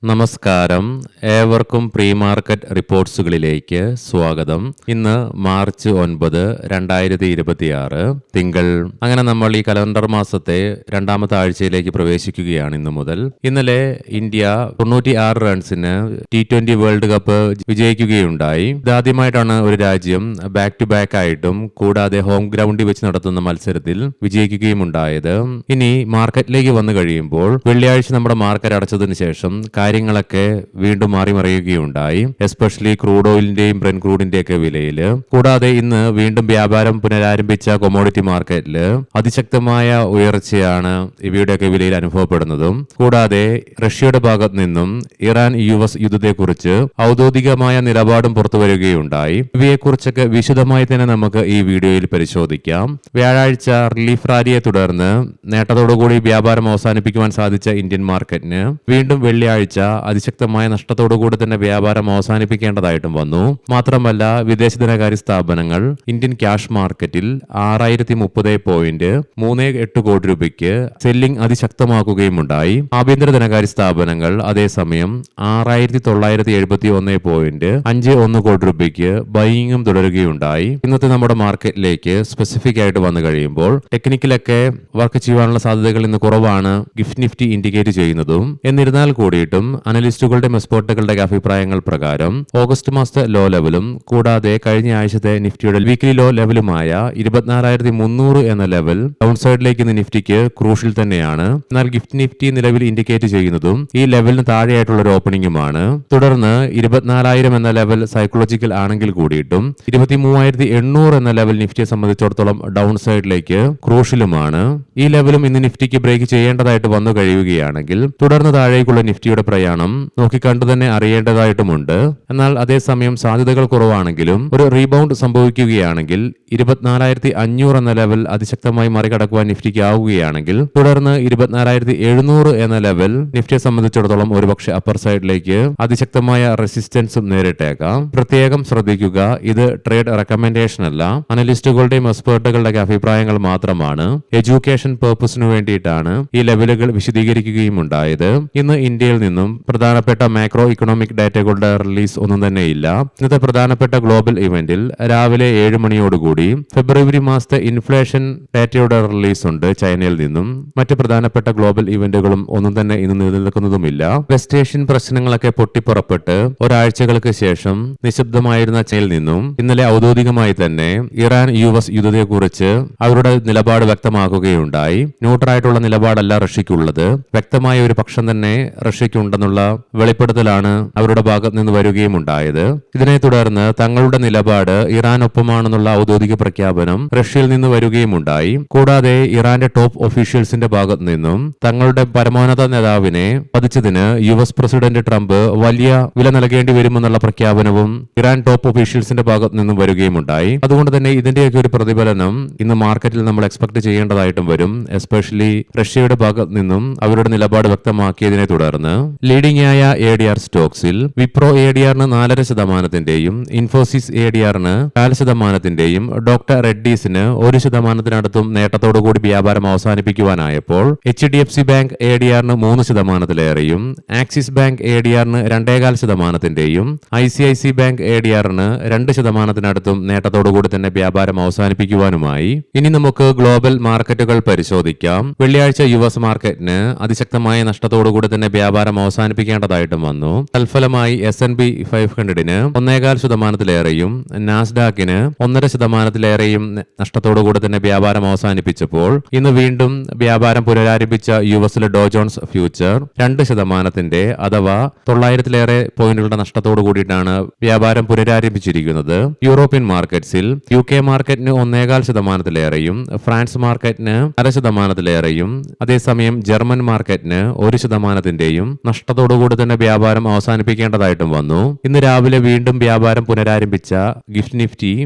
നമസ്കാരം, ഏവർക്കും pre market റിപ്പോർട്ട്സുകളിലേക്ക് സ്വാഗതം. ഇന്ന് മാർച്ച് 9, 2026 തിങ്കൾ. അങ്ങനെ നമ്മൾ ഈ കലണ്ടർ മാസത്തെ രണ്ടാമത്തെ ആഴ്ചയിലേക്ക് പ്രവേശിക്കുകയാണ് ഇന്നു മുതൽ. ഇന്നലെ ഇന്ത്യ 96 റൺസിന് T20 വേൾഡ് കപ്പ് വിജയിക്കുകയുണ്ടായി. ഇതാദ്യമായിട്ടാണ് ഒരു രാജ്യം ബാക്ക് ടു ബാക്ക് ആയിട്ടും കൂടാതെ ഹോം ഗ്രൗണ്ടിൽ വെച്ച് നടത്തുന്ന മത്സരത്തിൽ വിജയിക്കുകയും ഉണ്ടായത്. ഇനി മാർക്കറ്റിലേക്ക് വന്നു കഴിയുമ്പോൾ വെള്ളിയാഴ്ച നമ്മുടെ മാർക്കറ്റ് അടച്ചതിന് ശേഷം കാര്യങ്ങളൊക്കെ വീണ്ടും മാറിമറിയുകയുണ്ടായി. എസ്പെഷ്യലി ക്രൂഡ് ഓയിലിന്റെയും ബ്രെൻ ക്രൂഡിന്റെയൊക്കെ വിലയിൽ. കൂടാതെ ഇന്ന് വീണ്ടും വ്യാപാരം പുനരാരംഭിച്ച കൊമോഡിറ്റി മാർക്കറ്റിൽ അതിശക്തമായ ഉയർച്ചയാണ് ഇവയുടെയൊക്കെ വിലയിൽ അനുഭവപ്പെടുന്നതും. കൂടാതെ റഷ്യയുടെ ഭാഗത്ത് നിന്നും ഇറാൻ US യുദ്ധത്തെക്കുറിച്ച് ഔദ്യോഗികമായ നിലപാടും പുറത്തുവരികയുണ്ടായി. ഇവയെക്കുറിച്ചൊക്കെ വിശദമായി തന്നെ നമുക്ക് ഈ വീഡിയോയിൽ പരിശോധിക്കാം. വ്യാഴാഴ്ച റിലീഫ് റാലിയെ തുടർന്ന് നേട്ടത്തോടുകൂടി വ്യാപാരം അവസാനിപ്പിക്കുവാൻ സാധിച്ച ഇന്ത്യൻ മാർക്കറ്റിന് വീണ്ടും വെള്ളിയാഴ്ച അതിശക്തമായ നഷ്ടത്തോടുകൂടി തന്നെ വ്യാപാരം അവസാനിപ്പിക്കേണ്ടതായിട്ടും വന്നു. മാത്രമല്ല വിദേശ ധനകാര്യ സ്ഥാപനങ്ങൾ ഇന്ത്യൻ ക്യാഷ് മാർക്കറ്റിൽ 6030.38 കോടി രൂപയ്ക്ക് സെല്ലിംഗ് അതിശക്തമാക്കുകയും ഉണ്ടായി. ആഭ്യന്തര ധനകാര്യ സ്ഥാപനങ്ങൾ അതേസമയം 6971.51 കോടി രൂപയ്ക്ക് ബൈയിങ്ങും തുടരുകയുണ്ടായി. ഇന്നത്തെ നമ്മുടെ മാർക്കറ്റിലേക്ക് സ്പെസിഫിക് ആയിട്ട് വന്നു കഴിയുമ്പോൾ ടെക്നിക്കലൊക്കെ വർക്ക് ചെയ്യാനുള്ള സാധ്യതകൾ ഇന്ന് കുറവാണ് ഗിഫ്റ്റ് നിഫ്റ്റി ഇൻഡിക്കേറ്റ് ചെയ്യുന്നതും. എന്നിരുന്നാൽ കൂടിയിട്ടും അനലിസ്റ്റുകളുടെ മെസ്പോർട്ടുകളുടെ അഭിപ്രായങ്ങൾ പ്രകാരം ഓഗസ്റ്റ് മാസത്തെ ലോ ലെവലും കൂടാതെ കഴിഞ്ഞ ആഴ്ചത്തെ നിഫ്റ്റിയുടെ വീക്ക്ലി ലോ ലെവലുമായ 24,300 എന്ന ലെവൽ ഡൗൺ സൈഡിലേക്ക് ഇന്ന് നിഫ്റ്റിക്ക് ക്രൂഷ്യൽ തന്നെയാണ്. എന്നാൽ ഗിഫ്റ്റ് നിഫ്റ്റി നിലവിൽ ഇൻഡിക്കേറ്റ് ചെയ്യുന്നതും ഈ ലെവലിന് താഴെയായിട്ടുള്ള ഒരു ഓപ്പണിംഗുമാണ്. തുടർന്ന് 24,000 എന്ന ലെവൽ സൈക്കോളജിക്കൽ ആണെങ്കിൽ കൂടിയിട്ടും 23,800 എന്ന ലെവൽ നിഫ്റ്റിയെ സംബന്ധിച്ചിടത്തോളം ഡൗൺ സൈഡിലേക്ക് ക്രൂഷ്യലുമാണ്. ഈ ലെവലും ഇന്ന് നിഫ്റ്റിക്ക് ബ്രേക്ക് ചെയ്യേണ്ടതായിട്ട് വന്നു കഴിയുകയാണെങ്കിൽ തുടർന്ന് താഴേക്കുള്ള നിഫ്റ്റിയുടെ പ്രയാണം നോക്കിക്കണ്ടു തന്നെ അറിയേണ്ടതായിട്ടുമുണ്ട്. എന്നാൽ അതേസമയം സാധ്യതകൾ കുറവാണെങ്കിലും ഒരു റീബൗണ്ട് സംഭവിക്കുകയാണെങ്കിൽ 24,500 എന്ന ലെവൽ അതിശക്തമായി മറികടക്കുവാൻ നിഫ്റ്റിക്ക് ആവുകയാണെങ്കിൽ തുടർന്ന് 24,700 എന്ന ലെവൽ നിഫ്റ്റിയെ സംബന്ധിച്ചിടത്തോളം ഒരുപക്ഷെ അപ്പർ സൈഡിലേക്ക് അതിശക്തമായ റെസിസ്റ്റൻസും നേരിട്ടേക്കാം. പ്രത്യേകം ശ്രദ്ധിക്കുക, ഇത് ട്രേഡ് റെക്കമെൻഡേഷൻ അല്ല, അനലിസ്റ്റുകളുടെയും എക്സ്പേർട്ടുകളുടെ അഭിപ്രായങ്ങൾ മാത്രമാണ്. എഡ്യൂക്കേഷൻ പർപ്പസിനു വേണ്ടിയിട്ടാണ് ഈ ലെവലുകൾ വിശദീകരിക്കുകയും ഉണ്ടായത്. ഇന്ന് ഇന്ത്യയിൽ നിന്നും പ്രധാനപ്പെട്ട മാക്രോ ഇക്കണോമിക് ഡാറ്റകളുടെ റിലീസ് ഒന്നും തന്നെയില്ല. ഇന്നത്തെ പ്രധാനപ്പെട്ട ഗ്ലോബൽ ഇവന്റിൽ രാവിലെ 7 മണിയോടുകൂടി ഫെബ്രുവരി മാസത്തെ ഇൻഫ്ലേഷൻ ഡാറ്റയുടെ റിലീസ് ഉണ്ട് ചൈനയിൽ നിന്നും. മറ്റ് പ്രധാനപ്പെട്ട ഗ്ലോബൽ ഇവന്റുകളും ഒന്നും തന്നെ ഇന്ന് നിലനിൽക്കുന്നതുമില്ല. വെസ്റ്റ് ഏഷ്യൻ പ്രശ്നങ്ങളൊക്കെ പൊട്ടിപ്പുറപ്പെട്ട് ഒരാഴ്ചകൾക്ക് ശേഷം നിശബ്ദമായിരുന്ന ചൈനയിൽ നിന്നും ഇന്നലെ ഔദ്യോഗികമായി തന്നെ ഇറാൻ US യുദ്ധത്തെക്കുറിച്ച് അവരുടെ നിലപാട് വ്യക്തമാക്കുകയുണ്ടായി. ന്യൂട്രലായിട്ടുള്ള നിലപാടല്ല റഷ്യക്കുള്ളത്, വ്യക്തമായ ഒരു പക്ഷം തന്നെ റഷ്യക്കുണ്ടെന്നുള്ള വെളിപ്പെടുത്തലാണ് അവരുടെ ഭാഗത്ത് നിന്ന് വരികയും ഉണ്ടായത്. ഇതിനെ തുടർന്ന് തങ്ങളുടെ നിലപാട് ഇറാനൊപ്പമാണെന്നുള്ള ഔദ്യോഗിക പ്രഖ്യാപനം റഷ്യയിൽ നിന്ന് വരികയും ഉണ്ടായി. കൂടാതെ ഇറാന്റെ ടോപ്പ് ഒഫീഷ്യൽസിന്റെ ഭാഗത്ത് നിന്നും തങ്ങളുടെ പരമോന്നത നേതാവിനെ വധിച്ചതിന് US പ്രസിഡന്റ് ട്രംപ് വലിയ വില നൽകേണ്ടി വരുമെന്നുള്ള പ്രഖ്യാപനവും ഇറാൻ ടോപ്പ് ഒഫീഷ്യൽസിന്റെ ഭാഗത്ത് നിന്നും വരികയും ഉണ്ടായി. അതുകൊണ്ട് തന്നെ ഇതിന്റെയൊക്കെ ഒരു പ്രതിഫലനം ഇന്ന് മാർക്കറ്റിൽ നമ്മൾ എക്സ്പെക്ട് ചെയ്യേണ്ടതായിട്ടും വരും. എസ്പെഷ്യലി റഷ്യയുടെ ഭാഗത്ത് നിന്നും അവരുടെ നിലപാട് വ്യക്തമാക്കിയതിനെ തുടർന്ന് ലീഡിംഗ് ആയ ADR സ്റ്റോക്സിൽ വിപ്രോ ADRന് 4.5%, ഇൻഫോസിസ് ADRന് 4%, ഡോക്ടർ റെഡ്ഡീസിന് 1% നേട്ടത്തോടുകൂടി വ്യാപാരം അവസാനിപ്പിക്കുവാനായപ്പോൾ HDFC ബാങ്ക് ADRന് 3%, ആക്സിസ് ബാങ്ക് ADRന് 2.5%, ICICI ബാങ്ക് ADRന് 2% നേട്ടത്തോടുകൂടി തന്നെ വ്യാപാരം അവസാനിപ്പിക്കുവാനുമായി. ഇനി നമുക്ക് ഗ്ലോബൽ മാർക്കറ്റുകൾ പരിശോധിക്കാം. വെള്ളിയാഴ്ച US മാർക്കറ്റിന് അതിശക്തമായ നഷ്ടത്തോടുകൂടി തന്നെ വ്യാപാരം അവസാനിപ്പിക്കേണ്ടതായിട്ടും വന്നു. തൽഫലമായി S&P 500ന് 1.5%, നാസ്ഡാക്കിന് 1.5% നഷ്ടത്തോടുകൂടി തന്നെ വ്യാപാരം അവസാനിപ്പിച്ചപ്പോൾ ഇന്ന് വീണ്ടും വ്യാപാരം പുനരാരംഭിച്ച യുഎസിലെ ഡോ ജോൺസ് ഫ്യൂച്ചർ 2% അഥവാ 900 പോയിന്റുകളുടെ നഷ്ടത്തോടു കൂടിയിട്ടാണ് വ്യാപാരം പുനരാരംഭിച്ചിരിക്കുന്നത്. യൂറോപ്യൻ മാർക്കറ്റ്സിൽ UK മാർക്കറ്റിന് 1.5%, ഫ്രാൻസ് മാർക്കറ്റിന് 0.5%, അതേസമയം ജർമ്മൻ മാർക്കറ്റിന് 1% നഷ്ടത്തോടുകൂടി തന്നെ വ്യാപാരം അവസാനിപ്പിക്കേണ്ടതായിട്ടും വന്നു. ഇന്ന് രാവിലെ വീണ്ടും വ്യാപാരം പുനരാരംഭിച്ച ഗിഫ്റ്റ് നിഫ്റ്റി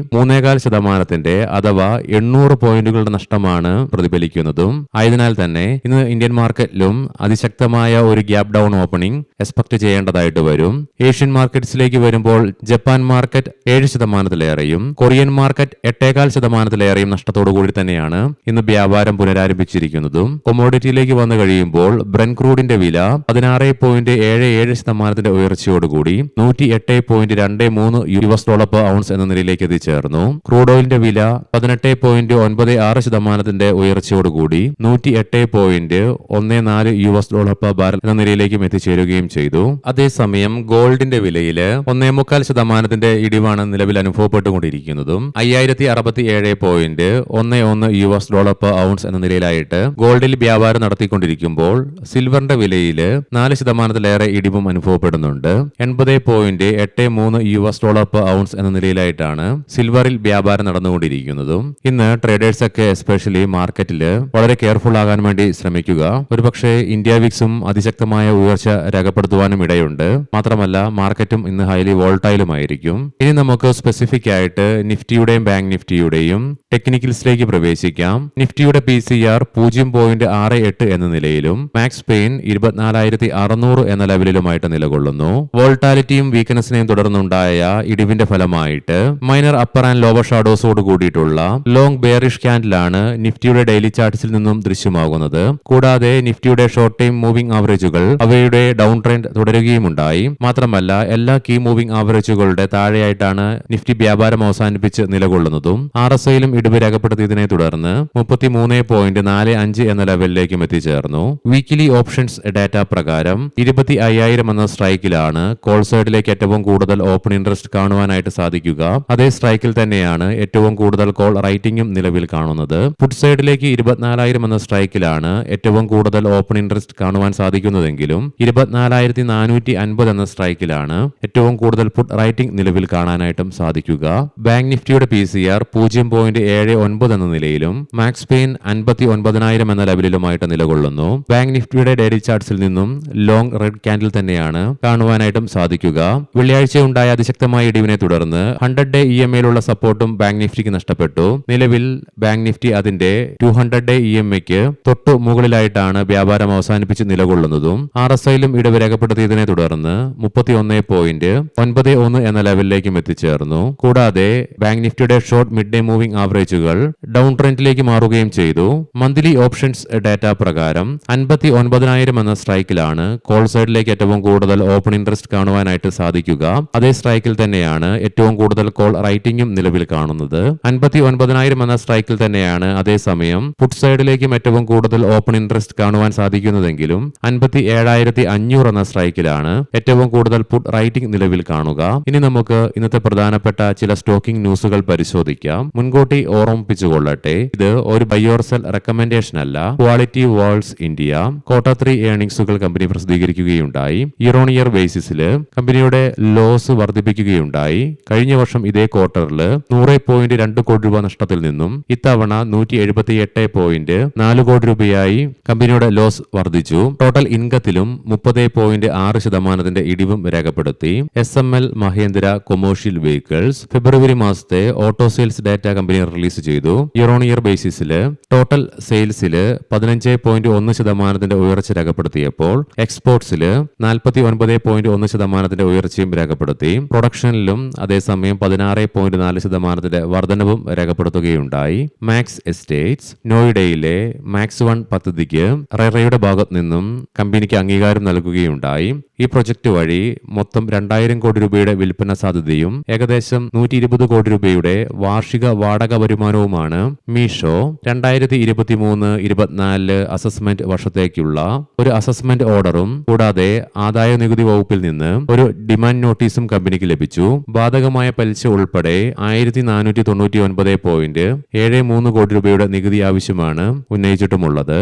3.5% അഥവാ 800 പോയിന്റുകളുടെ നഷ്ടമാണ് പ്രതിഫലിക്കുന്നതും. ആയതിനാൽ തന്നെ ഇന്ന് ഇന്ത്യൻ മാർക്കറ്റിലും അതിശക്തമായ ഒരു ഗ്യാപ് ഡൗൺ ഓപ്പണിംഗ് എക്സ്പെക്ട് ചെയ്യേണ്ടതായിട്ട് വരും. ഏഷ്യൻ മാർക്കറ്റ്സിലേക്ക് വരുമ്പോൾ ജപ്പാൻ മാർക്കറ്റ് 7%, കൊറിയൻ മാർക്കറ്റ് 8.5% നഷ്ടത്തോടു കൂടി തന്നെയാണ് ഇന്ന് വ്യാപാരം പുനരാരംഭിച്ചിരിക്കുന്നതും. കൊമോഡിറ്റിയിലേക്ക് വന്നു കഴിയുമ്പോൾ ബ്രെൻ ക്രൂഡിന്റെ വില 16. $1.77% ഉയർച്ചയോടുകൂടി $108.23 പെർ ഔൺസ് എന്ന നിലയിലേക്ക് എത്തിച്ചേർന്നു. ക്രൂഡ് ഓയിലിന്റെ വില 18.96% ഉയർച്ചയോടുകൂടി $108.14 പെർ ബാരൽ എന്ന നിലയിലേക്കും എത്തിച്ചേരുകയും ചെയ്തു. അതേസമയം ഗോൾഡിന്റെ വിലയിൽ 1.25% ഇടിവാണ് നിലവിൽ അനുഭവപ്പെട്ടുകൊണ്ടിരിക്കുന്നതും. $567.11 പെർ ഔൺസ് എന്ന നിലയിലായിട്ട് ഗോൾഡിൽ വ്യാപാരം നടത്തിക്കൊണ്ടിരിക്കുമ്പോൾ സിൽവറിന്റെ വിലയിൽ 4%-ലേറെ ഇടിവും അനുഭവപ്പെടുന്നുണ്ട്. $80.83 പെർ ഔൺസ് എന്ന നിലയിലായിട്ടാണ് സിൽവറിൽ വ്യാപാരം നടന്നുകൊണ്ടിരിക്കുന്നതും. ഇന്ന് ട്രേഡേഴ്സ് ഒക്കെ എസ്പെഷ്യലി മാർക്കറ്റിൽ വളരെ കെയർഫുൾ ആകാൻ വേണ്ടി ശ്രമിക്കുക. ഒരുപക്ഷെ ഇന്ത്യ വിക്സും അതിശക്തമായ ഉയർച്ച രേഖപ്പെടുത്തുവാനും ഇടയുണ്ട്. മാത്രമല്ല മാർക്കറ്റും ഇന്ന് ഹൈലി വോൾട്ടൈലുമായിരിക്കും. ഇനി നമുക്ക് സ്പെസിഫിക് ആയിട്ട് നിഫ്റ്റിയുടെയും ബാങ്ക് നിഫ്റ്റിയുടെയും ടെക്നിക്കൽസിലേക്ക് പ്രവേശിക്കാം. നിഫ്റ്റിയുടെ PCR 0.68 എന്ന നിലയിലും മാക്സ് പെയിൻ 24,600 എന്ന ലെവലിലുമായിട്ട് നിലകൊള്ളുന്നു. വോൾട്ടാലിറ്റിയും വീക്ക്നെസിനെയും തുടർന്നുണ്ടായ ഇടിവിന്റെ ഫലമായിട്ട് മൈനർ അപ്പർ ആൻഡ് ലോവർ ഷാഡോസോട് കൂടിയിട്ടുള്ള ലോങ് ബെയറിഷ് ക്യാൻഡിലാണ് നിഫ്റ്റിയുടെ ഡെയിലി ചാർട്ട്സിൽ നിന്നും ദൃശ്യമാകുന്നത്. കൂടാതെ നിഫ്റ്റിയുടെ ഷോർട്ട് ടൈം മൂവിംഗ് ആവറേജുകൾ അവയുടെ ഡൗൺ ട്രെൻഡ് തുടരുകയുമുണ്ടായി. മാത്രമല്ല എല്ലാ കീ മൂവിംഗ് ആവറേജുകളുടെ താഴെയായിട്ടാണ് നിഫ്റ്റി വ്യാപാരം അവസാനിപ്പിച്ച് നിലകൊള്ളുന്നതും. RSIയിലും ഇടിവ് രേഖപ്പെടുത്തിയതിനെ തുടർന്ന് 33.45 എന്ന ലെവലിലേക്കും എത്തിച്ചേർന്നു. വീക്കിലി ഓപ്ഷൻസ് ഡാറ്റ പ്രകാരം 25,000 എന്ന സ്ട്രൈക്കിലാണ് കോൾ സൈഡിലേക്ക് ഏറ്റവും കൂടുതൽ ഓപ്പൺ ഇൻട്രസ്റ്റ് കാണുവാനായിട്ട് സാധിക്കുക. അതേ സ്ട്രൈക്കിൽ തന്നെയാണ് ഏറ്റവും കൂടുതൽ കോൾ റൈറ്റിംഗും നിലവിൽ കാണുന്നത്. പുട്ട് സൈഡിലേക്ക് 24,000 എന്ന സ്ട്രൈക്കിലാണ് ഏറ്റവും കൂടുതൽ ഓപ്പൺ ഇൻട്രസ്റ്റ് കാണുവാൻ സാധിക്കുന്നതെങ്കിലും 24,450 എന്ന സ്ട്രൈക്കിലാണ് ഏറ്റവും കൂടുതൽ പുട്ട് റൈറ്റിംഗ് നിലവിൽ കാണാനായിട്ടും സാധിക്കുക. ബാങ്ക് നിഫ്റ്റിയുടെ PCR 0.79 എന്ന നിലയിലും മാക്സ് പെയിൻ 59,000 എന്ന ലെവലിലുമായിട്ട് നിലകൊള്ളുന്നു. ബാങ്ക് നിഫ്റ്റിയുടെ ഡെയിലി ചാർട്ട്സിൽ നിന്നും ലോങ് റെഡ് ക്യാൻഡിൽ തന്നെയാണ് കാണുവാനായിട്ടും സാധിക്കുക. വെള്ളിയാഴ്ച ഉണ്ടായ അതിശക്തമായ ഇടിവിനെ തുടർന്ന് 100-day EMAയിലുള്ള സപ്പോർട്ടും ബാങ്ക് നിഫ്റ്റിക്ക് നഷ്ടപ്പെട്ടു. നിലവിൽ ബാങ്ക് നിഫ്റ്റി അതിന്റെ 200-day EMAയ്ക്ക് തൊട്ടു മുകളിലായിട്ടാണ് വ്യാപാരം അവസാനിപ്പിച്ച് നിലകൊള്ളുന്നതും. RSIയിലും ഇടിവ് രേഖപ്പെടുത്തിയതിനെ തുടർന്ന് 31.91 എന്ന ലെവലിലേക്കും എത്തിച്ചേർന്നു. കൂടാതെ ബാങ്ക് നിഫ്റ്റിയുടെ ഷോർട്ട് മിഡ് ഡേ മൂവിംഗ് ആവറേജുകൾ ഡൗൺ ട്രെൻഡിലേക്ക് മാറുകയും ചെയ്തു. മന്ത്ലി ഓപ്ഷൻസ് ഡാറ്റ പ്രകാരം 59,000 എന്ന സ്ട്രൈക്കിലാണ് കോൾ സൈഡിലേക്ക് ഏറ്റവും കൂടുതൽ ഓപ്പൺ ഇൻട്രസ്റ്റ് കാണുവാനായിട്ട് സാധിക്കുക. അതേ സ്ട്രൈക്കിൽ തന്നെയാണ് ഏറ്റവും കൂടുതൽ കോൾ റൈറ്റിംഗും നിലവിൽ കാണുന്നത്. 59,000 എന്ന സ്ട്രൈക്കിൽ തന്നെയാണ് അതേസമയം പുട്ട് സൈഡിലേക്കും ഏറ്റവും കൂടുതൽ ഓപ്പൺ ഇൻട്രസ്റ്റ് കാണുവാൻ സാധിക്കുന്നതെങ്കിലും 57,500 എന്ന സ്ട്രൈക്കിലാണ് ഏറ്റവും കൂടുതൽ പുട്ട് റൈറ്റിംഗ് നിലവിൽ കാണുക. ഇനി നമുക്ക് ഇന്നത്തെ പ്രധാനപ്പെട്ട ചില സ്റ്റോക്കിംഗ് ന്യൂസുകൾ പരിശോധിക്കാം. മുൻകൂട്ടി ഓർമ്മിപ്പിച്ചുകൊള്ളട്ടെ, ഇത് ഒരു ബൈ ഓർ സെൽ റെക്കമെൻഡേഷൻ അല്ല. ക്വാളിറ്റി വാൾസ് ഇന്ത്യ Q3 ഏർണിംഗ്സുകൾ കമ്പനി പ്രസിദ്ധീകരിക്കുകയുണ്ടായി. ഇയർ ഓൺ ഇയർ ബേസിസിൽ കമ്പനിയുടെ ലോസ് വർദ്ധിപ്പിക്കുകയുണ്ടായി. കഴിഞ്ഞ വർഷം ഇതേ ക്വാർട്ടറിൽ 100.2 കോടി രൂപ നഷ്ടത്തിൽ നിന്നും ഇത്തവണ 178.4 കോടി രൂപയായി കമ്പനിയുടെ ലോസ് വർദ്ധിച്ചു. ടോട്ടൽ ഇൻകത്തിലും 30.6% ഇടിവും രേഖപ്പെടുത്തി. SML മഹേന്ദ്ര കൊമേഴ്ഷ്യൽ വെഹിക്കിൾസ് ഫെബ്രുവരി മാസത്തെ auto sales data company release ചെയ്തു. ഇയർ ഓൺ ഇയർ ബേസിസിൽ ടോട്ടൽ സെയിൽസിൽ 15.1% ഉയർച്ച രേഖപ്പെടുത്തിയപ്പോൾ എക്സ്പോർട്സിൽ 49.1% ഉയർച്ചയും രേഖപ്പെടുത്തി. പ്രൊഡക്ഷനിലും അതേസമയം 16.4% വർധനവും രേഖപ്പെടുത്തുകയുണ്ടായി. മാക്സ് എസ്റ്റേറ്റ്സ് നോയിഡയിലെ മാക്സ് 1 പദ്ധതിക്ക് റെറയുടെ ഭാഗത്ത് നിന്നും കമ്പനിക്ക് അംഗീകാരം നൽകുകയുണ്ടായി. ഈ പ്രൊജക്ട് വഴി മൊത്തം 2,000 കോടി രൂപയുടെ വിൽപ്പന സാധ്യതയും ഏകദേശം 120 കോടി രൂപയുടെ വാർഷിക വാടക വരുമാനവുമാണ് മീഷോ 2023-24 അസസ്മെന്റ് വർഷത്തേക്കുള്ള ഒരു അസസ്മെന്റ് ഓർഡറും കൂടാതെ ആദായ നികുതി വകുപ്പിൽ നിന്ന് ഒരു ഡിമാൻഡ് നോട്ടീസും കമ്പനിക്ക് ലഭിച്ചു. ബാധകമായ പലിശ ഉൾപ്പെടെ 1,499.73 കോടി രൂപയുടെ നികുതി ആവശ്യമാണ് ഉന്നയിച്ചിട്ടുമുള്ളത്.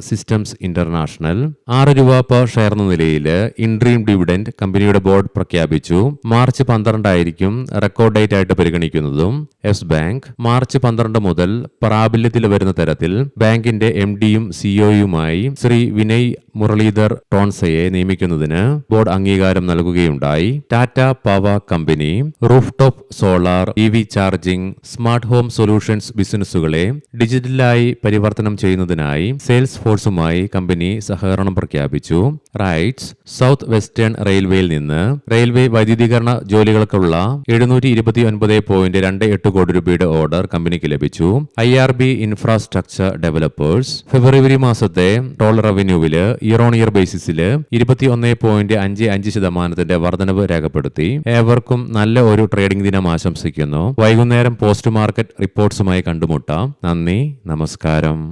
സിസ്റ്റംസ് ഇന്റർനാഷണൽ 6 രൂപ പെർ ഷെയർ എന്ന നിലയിൽ ഇൻട്രീം ഡിവിഡന്റ് കമ്പനിയുടെ ബോർഡ് പ്രഖ്യാപിച്ചു. മാർച്ച് 12 ആയിരിക്കും റെക്കോർഡ് ഡേറ്റ് ആയിട്ട് പരിഗണിക്കുന്നതും. യെസ് ബാങ്ക് മാർച്ച് 12 മുതൽ പ്രാബല്യത്തിൽ വരുന്ന തരത്തിൽ ബാങ്കിന്റെ MDയും CEOയുമായി ശ്രീ വിനയ് മുരളീധർ ടോൺസയെ നിയമിക്കുന്നതിന് ബോർഡ് അംഗീകാരം നൽകുകയുണ്ടായി. Tata power company roof top solar, EV charging, smart home solutions ബിസിനസ്സുകളെ ഡിജിറ്റലായി പരിവർത്തനം ചെയ്യുന്നതിനായി സെയിൽസ് ഫോഴ്സുമായി കമ്പനി സഹകരണം പ്രഖ്യാപിച്ചു. റൈറ്റ്സ് സൗത്ത് വെസ്റ്റേൺ റെയിൽവേയിൽ നിന്ന് റെയിൽവേ വൈദ്യുതീകരണ ജോലികൾക്കുള്ള 729.28 കോടി രൂപയുടെ ഓർഡർ കമ്പനിക്ക് ലഭിച്ചു. IRB ഇൻഫ്രാസ്ട്രക്ചർ ഡെവലപ്പേഴ്സ് ഫെബ്രുവരി മാസത്തെ ടോൾ റവന്യൂവിൽ ഇയർ ഓൺ ഇയർ ബേസിസിൽ 21.55% വർധനവ് രേഖപ്പെടുത്തി. ഏവർക്കും നല്ല ഒരു ട്രേഡിംഗ് ദിനം ആശംസിക്കുന്നു. വൈകുന്നേരം പോസ്റ്റ് മാർക്കറ്റ് റിപ്പോർട്ട്സുമായി കണ്ടുമുട്ടാം. നന്ദി, നമസ്കാരം.